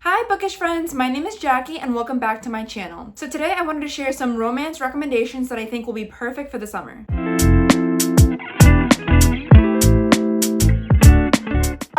Hi bookish friends, my name is Jackie and welcome back to my channel. So today I wanted to share some romance recommendations that I think will be perfect for the summer.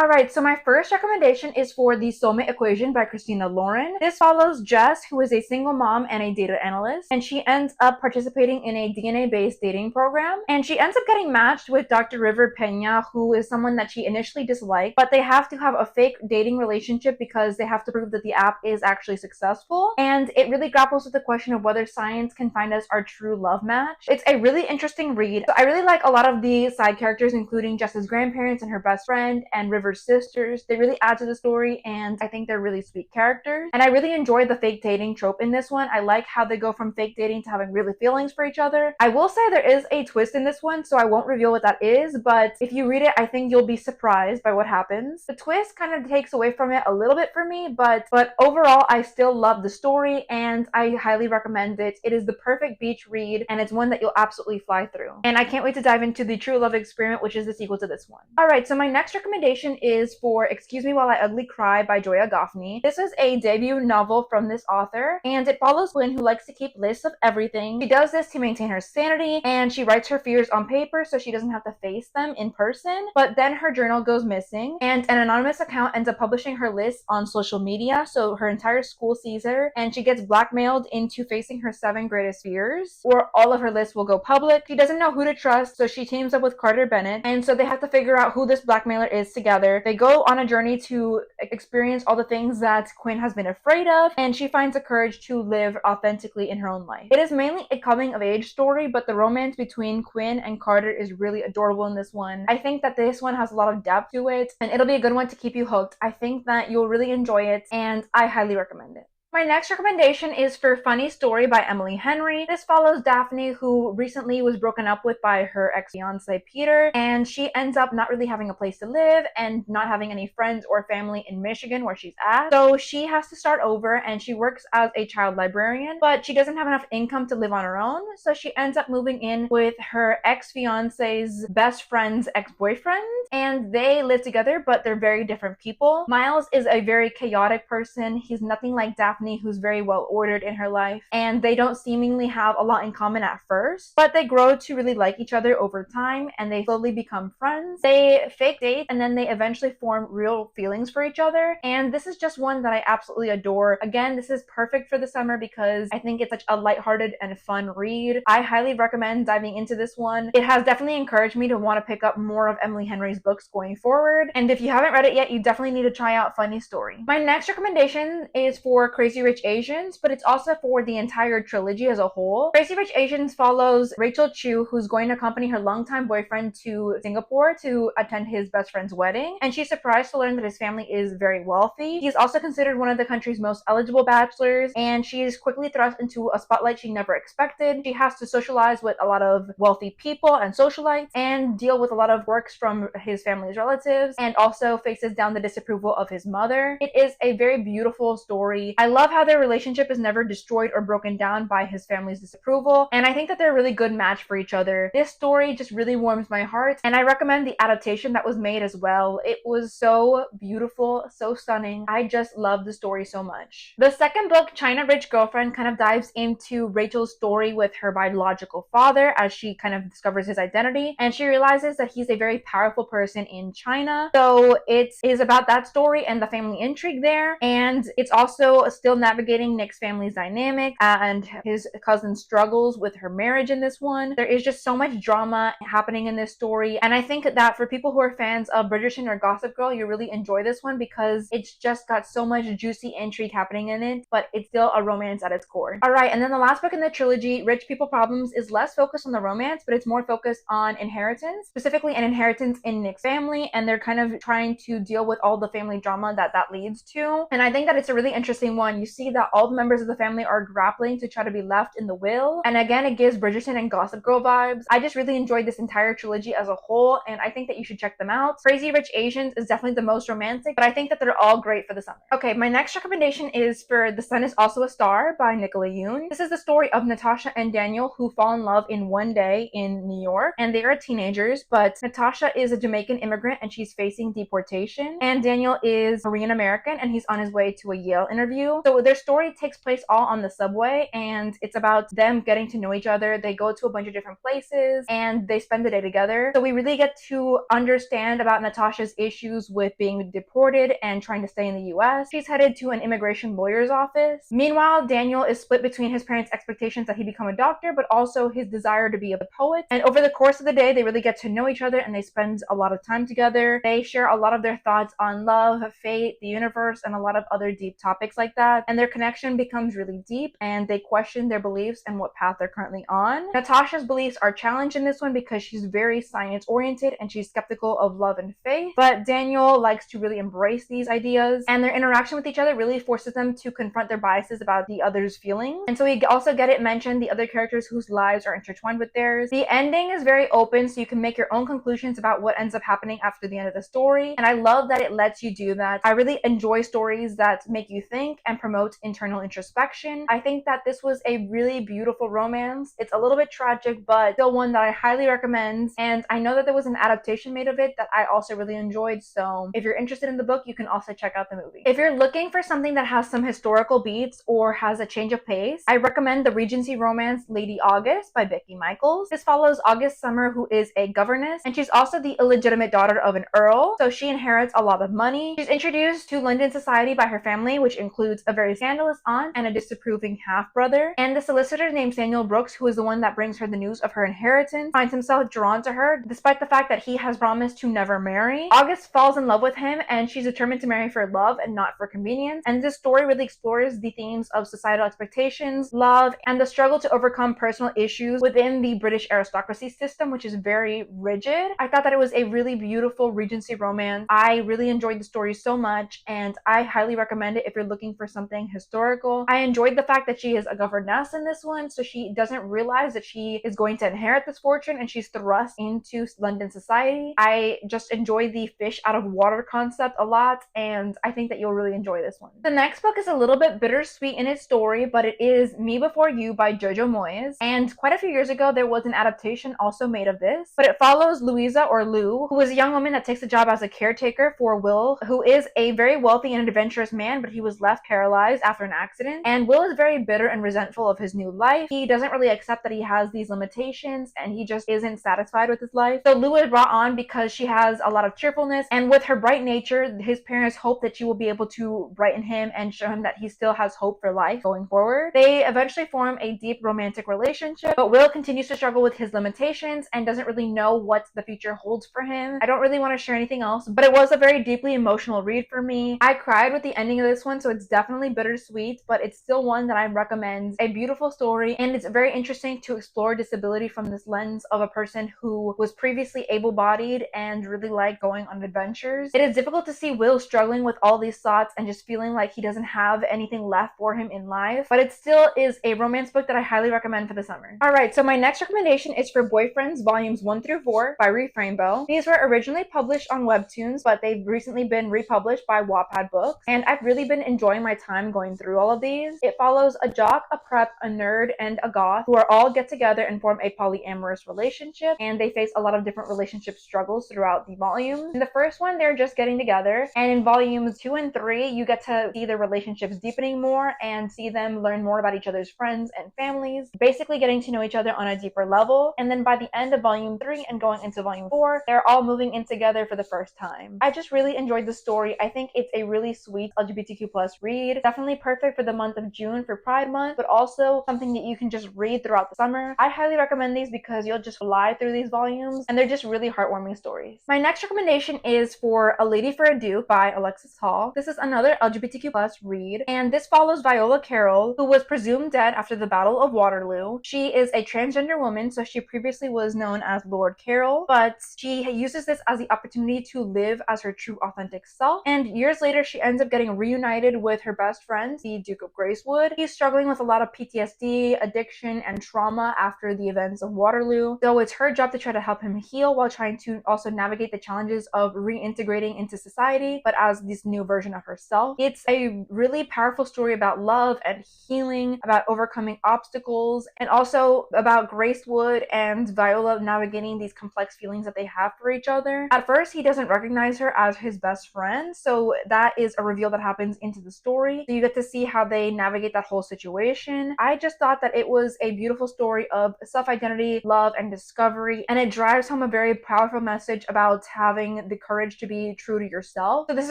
Alright, so my first recommendation is for the Soulmate Equation by Christina Lauren. This follows Jess, who is a single mom and a data analyst, and she ends up participating in a DNA-based dating program, and she ends up getting matched with Dr. River Pena, who is someone that she initially disliked, but they have to have a fake dating relationship because they have to prove that the app is actually successful, and it really grapples with the question of whether science can find us our true love match. It's a really interesting read. So I really like a lot of the side characters, including Jess's grandparents and her best friend, and River's sisters. They really add to the story, and I think they're really sweet characters. And I really enjoy the fake dating trope in this one. I like how they go from fake dating to having really feelings for each other. I will say there is a twist in this one, so I won't reveal what that is, but if you read it, I think you'll be surprised by what happens. The twist kind of takes away from it a little bit for me, but overall, I still love the story, and I highly recommend it. It is the perfect beach read, and it's one that you'll absolutely fly through. And I can't wait to dive into the True Love Experiment, which is the sequel to this one. Alright, so my next recommendation is for Excuse Me While I Ugly Cry by Joya Goffney. This is a debut novel from this author, and it follows Lynn, who likes to keep lists of everything. She does this to maintain her sanity, and she writes her fears on paper so she doesn't have to face them in person. But then her journal goes missing, and an anonymous account ends up publishing her list on social media, so her entire school sees her, and she gets blackmailed into facing her 7 greatest fears, or all of her lists will go public. She doesn't know who to trust, so she teams up with Carter Bennett, and so they have to figure out who this blackmailer is together. They go on a journey to experience all the things that Quinn has been afraid of, and she finds the courage to live authentically in her own life. It is mainly a coming-of-age story, but the romance between Quinn and Carter is really adorable in this one. I think that this one has a lot of depth to it, and it'll be a good one to keep you hooked. I think that you'll really enjoy it, and I highly recommend it. My next recommendation is for Funny Story by Emily Henry. This follows Daphne, who recently was broken up with by her ex-fiancé Peter, and she ends up not really having a place to live and not having any friends or family in Michigan where she's at. So she has to start over, and she works as a child librarian, but she doesn't have enough income to live on her own, so she ends up moving in with her ex-fiancé's best friend's ex-boyfriend, and they live together, but they're very different people. Miles is a very chaotic person. He's nothing like Daphne, who's very well ordered in her life, and they don't seemingly have a lot in common at first, but they grow to really like each other over time, and they slowly become friends. They fake date, and then they eventually form real feelings for each other, and this is just one that I absolutely adore. Again, this is perfect for the summer because I think it's such a lighthearted and fun read. I highly recommend diving into this one. It has definitely encouraged me to want to pick up more of Emily Henry's books going forward, and if you haven't read it yet, you definitely need to try out Funny Story. My next recommendation is for Crazy Rich Asians, but it's also for the entire trilogy as a whole. Crazy Rich Asians follows Rachel Chu, who's going to accompany her longtime boyfriend to Singapore to attend his best friend's wedding, and she's surprised to learn that his family is very wealthy. He's also considered one of the country's most eligible bachelors, and she is quickly thrust into a spotlight she never expected. She has to socialize with a lot of wealthy people and socialites, and deal with a lot of works from his family's relatives, and also faces down the disapproval of his mother. It is a very beautiful story. I love how their relationship is never destroyed or broken down by his family's disapproval, and I think that they're a really good match for each other. This story just really warms my heart, and I recommend the adaptation that was made as well. It was so beautiful, so stunning. I just love the story so much. The second book, China Rich Girlfriend, kind of dives into Rachel's story with her biological father as she kind of discovers his identity, and she realizes that he's a very powerful person in China. So it is about that story and the family intrigue there, and it's also still navigating Nick's family's dynamic and his cousin's struggles with her marriage in this one. There is just so much drama happening in this story, and I think that for people who are fans of Bridgerton or Gossip Girl, you really enjoy this one because it's just got so much juicy intrigue happening in it, but it's still a romance at its core. Alright, and then the last book in the trilogy, Rich People Problems, is less focused on the romance, but it's more focused on inheritance, specifically an inheritance in Nick's family, and they're kind of trying to deal with all the family drama that leads to. And I think that it's a really interesting one. you see that all the members of the family are grappling to try to be left in the will. And again, it gives Bridgerton and Gossip Girl vibes. I just really enjoyed this entire trilogy as a whole, and I think that you should check them out. Crazy Rich Asians is definitely the most romantic, but I think that they're all great for the summer. Okay, my next recommendation is for The Sun Is Also a Star by Nicola Yoon. This is the story of Natasha and Daniel who fall in love in one day in New York, and they are teenagers, but Natasha is a Jamaican immigrant and she's facing deportation, and Daniel is Korean American and he's on his way to a Yale interview. So their story takes place all on the subway, and it's about them getting to know each other. They go to a bunch of different places and they spend the day together. So we really get to understand about Natasha's issues with being deported and trying to stay in the US. She's headed to an immigration lawyer's office. Meanwhile, Daniel is split between his parents' expectations that he become a doctor, but also his desire to be a poet. And over the course of the day, they really get to know each other and they spend a lot of time together. They share a lot of their thoughts on love, fate, the universe, and a lot of other deep topics like that. And their connection becomes really deep, and they question their beliefs and what path they're currently on. Natasha's beliefs are challenged in this one because she's very science-oriented and she's skeptical of love and faith. But Daniel likes to really embrace these ideas, and their interaction with each other really forces them to confront their biases about the other's feelings. And so we also get it mentioned the other characters whose lives are intertwined with theirs. The ending is very open, so you can make your own conclusions about what ends up happening after the end of the story. And I love that it lets you do that. I really enjoy stories that make you think and promote internal introspection. I think that this was a really beautiful romance. It's a little bit tragic, but still one that I highly recommend. And I know that there was an adaptation made of it that I also really enjoyed. So if you're interested in the book, you can also check out the movie. If you're looking for something that has some historical beats or has a change of pace, I recommend the Regency romance Lady August by Becky Michaels. This follows August Summer, who is a governess, and she's also the illegitimate daughter of an earl, so she inherits a lot of money. She's introduced to London society by her family, which includes a very scandalous aunt and a disapproving half-brother. And the solicitor named Samuel Brooks, who is the one that brings her the news of her inheritance, finds himself drawn to her despite the fact that he has promised to never marry. August falls in love with him, and she's determined to marry for love and not for convenience. And this story really explores the themes of societal expectations, love, and the struggle to overcome personal issues within the British aristocracy system, which is very rigid. I thought that it was a really beautiful Regency romance. I really enjoyed the story so much, and I highly recommend it if you're looking for something historical. I enjoyed the fact that she is a governess in this one, so she doesn't realize that she is going to inherit this fortune and she's thrust into London society. I just enjoy the fish out of water concept a lot, and I think that you'll really enjoy this one. The next book is a little bit bittersweet in its story, but it is Me Before You by Jojo Moyes. And quite a few years ago, there was an adaptation also made of this, but it follows Louisa, or Lou, who is a young woman that takes a job as a caretaker for Will, who is a very wealthy and adventurous man, but he was left paralyzed after an accident. And Will is very bitter and resentful of his new life. He doesn't really accept that he has these limitations, and he just isn't satisfied with his life. So Lou is brought on because she has a lot of cheerfulness, and with her bright nature, his parents hope that she will be able to brighten him and show him that he still has hope for life going forward. They eventually form a deep romantic relationship, but Will continues to struggle with his limitations and doesn't really know what the future holds for him. I don't really want to share anything else, but it was a very deeply emotional read for me. I cried with the ending of this one, so it's definitely bittersweet, but it's still one that I recommend. A beautiful story, and it's very interesting to explore disability from this lens of a person who was previously able-bodied and really liked going on adventures. It is difficult to see Will struggling with all these thoughts and just feeling like he doesn't have anything left for him in life, but it still is a romance book that I highly recommend for the summer. Alright, so my next recommendation is for Boyfriends Volumes 1 through 4 by Reef Rainbow. These were originally published on Webtoons, but they've recently been republished by Wattpad Books, and I've really been enjoying my time going through all of these. It follows a jock, a prep, a nerd, and a goth who are all get together and form a polyamorous relationship, and they face a lot of different relationship struggles throughout the volumes. In the first one, they're just getting together, and in volumes 2 and 3, you get to see their relationships deepening more and see them learn more about each other's friends and families, basically getting to know each other on a deeper level. And then by the end of volume 3 and going into volume 4, they're all moving in together for the first time. I just really enjoyed the story. I think it's a really sweet LGBTQ+ read. Definitely perfect for the month of June for Pride Month, but also something that you can just read throughout the summer. I highly recommend these because you'll just fly through these volumes, and they're just really heartwarming stories. My next recommendation is for A Lady for a Duke by Alexis Hall. This is another LGBTQ+ read, and this follows Viola Carroll, who was presumed dead after the Battle of Waterloo. She is a transgender woman, so she previously was known as Lord Carroll, but she uses this as the opportunity to live as her true authentic self, and years later she ends up getting reunited with her best friends, the Duke of Gracewood. He's struggling with a lot of PTSD, addiction, and trauma after the events of Waterloo, so it's her job to try to help him heal while trying to also navigate the challenges of reintegrating into society, but as this new version of herself. It's a really powerful story about love and healing, about overcoming obstacles, and also about Gracewood and Viola navigating these complex feelings that they have for each other. At first, he doesn't recognize her as his best friend, so that is a reveal that happens into the story. So you get to see how they navigate that whole situation. I just thought that it was a beautiful story of self-identity, love, and discovery, and it drives home a very powerful message about having the courage to be true to yourself. So this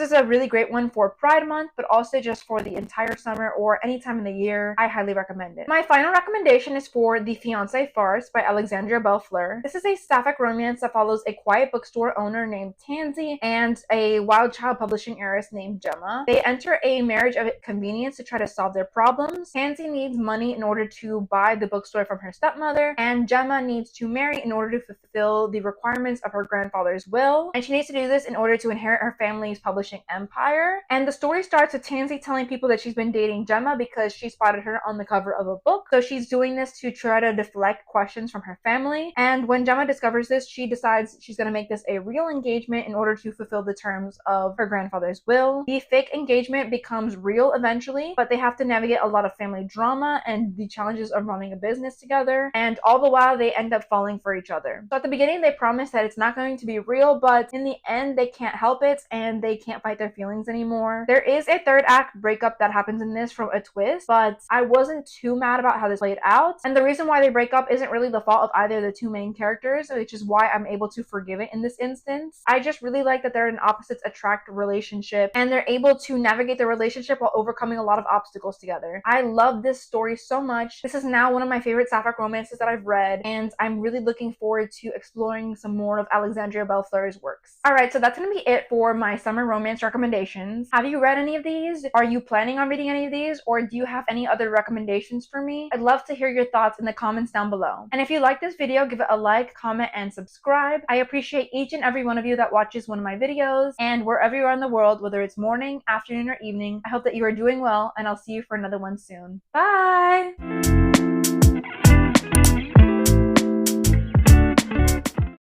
is a really great one for Pride Month, but also just for the entire summer or any time in the year. I highly recommend it. My final recommendation is for The Fiancée Farce by Alexandria Bellefleur. This is a sapphic romance that follows a quiet bookstore owner named Tansy and a wild child publishing heiress named Gemma. They enter a marriage of convenience to try to solve their problems. Tansy needs money in order to buy the bookstore from her stepmother, and Gemma needs to marry in order to fulfill the requirements of her grandfather's will, and she needs to do this in order to inherit her family's publishing empire. And the story starts with Tansy telling people that she's been dating Gemma because she spotted her on the cover of a book. So she's doing this to try to deflect questions from her family, and when Gemma discovers this, she decides she's going to make this a real engagement in order to fulfill the terms of her grandfather's will. The fake engagement becomes real eventually, but they have to navigate a lot of family drama and the challenges of running a business together, and all the while they end up falling for each other. So at the beginning they promise that it's not going to be real, but in the end they can't help it and they can't fight their feelings anymore. There is a third act breakup that happens in this from a twist, but I wasn't too mad about how this played out, and the reason why they break up isn't really the fault of either of the two main characters, which is why I'm able to forgive it in this instance. I just really like that they're an opposites attract relationship and they're able to navigate the relationship while overcoming a lot of obstacles together. I love this story so much. This is now one of my favorite sapphic romances that I've read, and I'm really looking forward to exploring some more of Alexandria Bellefleur's works. Alright, so that's going to be it for my summer romance recommendations. Have you read any of these? Are you planning on reading any of these? Or do you have any other recommendations for me? I'd love to hear your thoughts in the comments down below. And if you like this video, give it a like, comment, and subscribe. I appreciate each and every one of you that watches one of my videos, and wherever you are in the world, whether it's morning, afternoon, or evening, I hope that you are doing well, and I'll see you for another one soon. Bye!